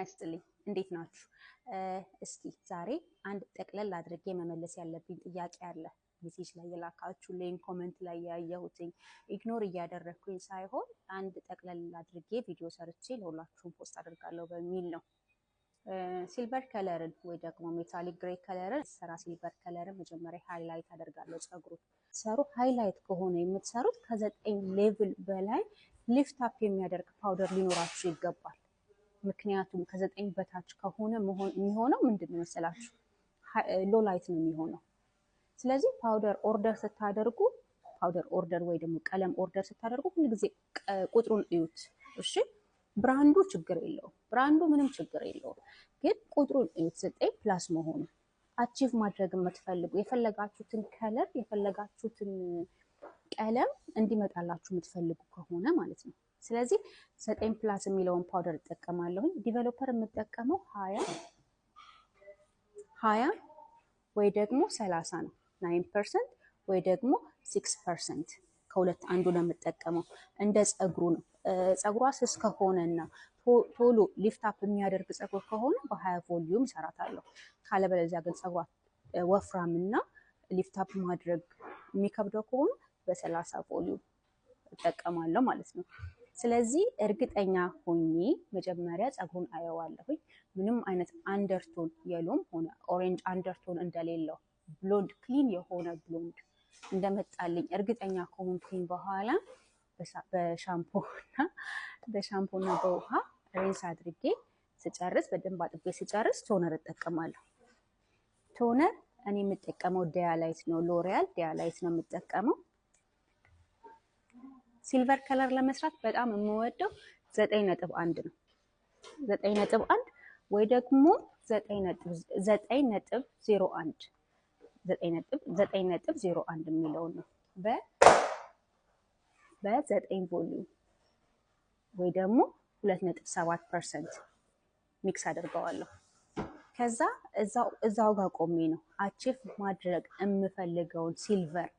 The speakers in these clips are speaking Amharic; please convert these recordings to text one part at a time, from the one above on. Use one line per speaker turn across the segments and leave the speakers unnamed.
አስጥልኝ እንዴት ናችሁ? እስኪ ዛሬ አንድ ጠቅለል አድርጌ መመለስ ያለብኝ ጥያቄ አለ። ሜሴጅ ላይ የላካችሁልኝ ኮሜንት ላይ ያየሁትኝ ኢግኖር እያደረኩኝ ሳይሆን አንድ ጠቅለል አድርጌ ቪዲዮ ሰርቼ ለሁላችሁም ፖስት አደርጋለሁ በሚል ነው። ሲልቨር ከለርን ወይ ደግሞ ሜታሊክ ግሬ ከለርን ሰራ ሲልቨር ከለርን መጀመሪያ ሃይላይት አደርጋለሁ። ፀጉሩን ሰሩ ሃይላይት ከሆነ የምትሰሩት ከ9 ሌቭል በላይ ሊፍት አፕ የሚያደርግ ፓውደር ሊኖራችሁ ይገባል። ምክንያቱም ከ9 በታች ከሆነ የሚሆነው ምንድነው መሰላችሁ? ሎ ላይት ነው የሚሆነው። ስለዚህ ፓውደር ኦርደር ስታደርጉ ፓውደር ኦርደር ወይ ደግሞ ቀለም ኦርደር ስታደርጉ ሁሉ ጊዜ ቁጥሩን እዩት። እሺ ብራንዱ ችግር የለውም፣ ብራንዱ ምንም ችግር የለውም፣ ግን ቁጥሩን እዩት። 9 ፕላስ መሆኑ አቺቭ ማድረግ የምትፈልጉ የፈለጋችሁትን ከለር የፈለጋችሁትን ቀለም እንዲመጣላችሁ የምትፈልጉ ከሆነ ማለት ነው። ስለዚህ 9 ፕላስ የሚለውን ፓውደር እጠቀማለሁ። ዲቨሎፐር የምጠቀመው 20 ወይ ደግሞ 30 ነው። 9% ወይ ደግሞ 6% ከሁለት አንዱ ነው የምጠቀመው። እንደ ፀጉሩ ነው። ፀጉሯ ስስ ከሆነና ቶሎ ሊፍት አፕ የሚያደርግ ፀጉር ከሆነ በ20 ቮሊዩም እሰራታለሁ። ካለበለዚያ ግን ፀጉሯ ወፍራምና ሊፍት አፕ ማድረግ የሚከብደው ከሆነ በ30 ቮሊዩም እጠቀማለሁ ማለት ነው። ስለዚህ እርግጠኛ ሆኜ መጀመሪያ ፀጉሩን አየዋለሁኝ። ምንም አይነት አንደርቶን የሎም ሆነ ኦሬንጅ አንደርቶን እንደሌለው ብሎንድ ክሊን የሆነ ብሎንድ እንደመጣልኝ እርግጠኛ ከሆንኩኝ በኋላ በሻምፖና በውሃ ሪንስ አድርጌ ስጨርስ በደንብ አጥቤ ስጨርስ ቶነር እጠቀማለሁ። ቶነር እኔ የምጠቀመው ዲያላይት ነው። ሎሪያል ዲያላይት ነው የምጠቀመው። ሲልቨር ከለር ለመስራት በጣም የምወደው 9.1 ነው። 9.1 ወይ ደግሞ 9.01 የሚለው ነው። በ9 ቮሊዩም ወይ ደግሞ 2.7% ሚክስ አድርገዋለሁ። ከዛ እዛው ጋር ቆሜ ነው አቺቭ ማድረግ የምፈልገውን ሲልቨር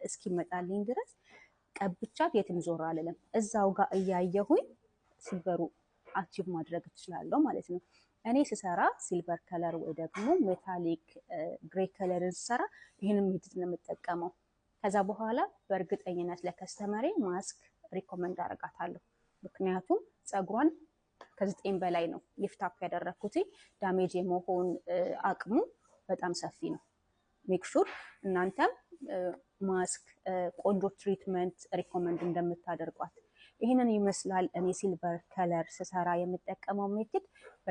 እስኪመጣልኝ ድረስ ቀብቻት የትም ዞር አልልም። እዛው ጋር እያየሁኝ ሲልቨሩ አቺቭ ማድረግ እችላለሁ ማለት ነው። እኔ ስሰራ ሲልቨር ከለር ወይ ደግሞ ሜታሊክ ግሬ ከለርን ስሰራ ይሄንን ሜትድ ነው የምጠቀመው። ከዛ በኋላ በእርግጠኝነት ለከስተመሬ ማስክ ሪኮመንድ አደርጋታለሁ። ምክንያቱም ፀጉሯን ከ9 በላይ ነው ሊፍት አፕ ያደረኩት። ዳሜጅ የመሆን አቅሙ በጣም ሰፊ ነው። ሜክ ሹር እናንተም ማስክ ቆንጆ ትሪትመንት ሪኮመንድ እንደምታደርጓት። ይሄንን ይመስላል እኔ ሲልቨር ከለር ስሰራ የምጠቀመው ሜትድ።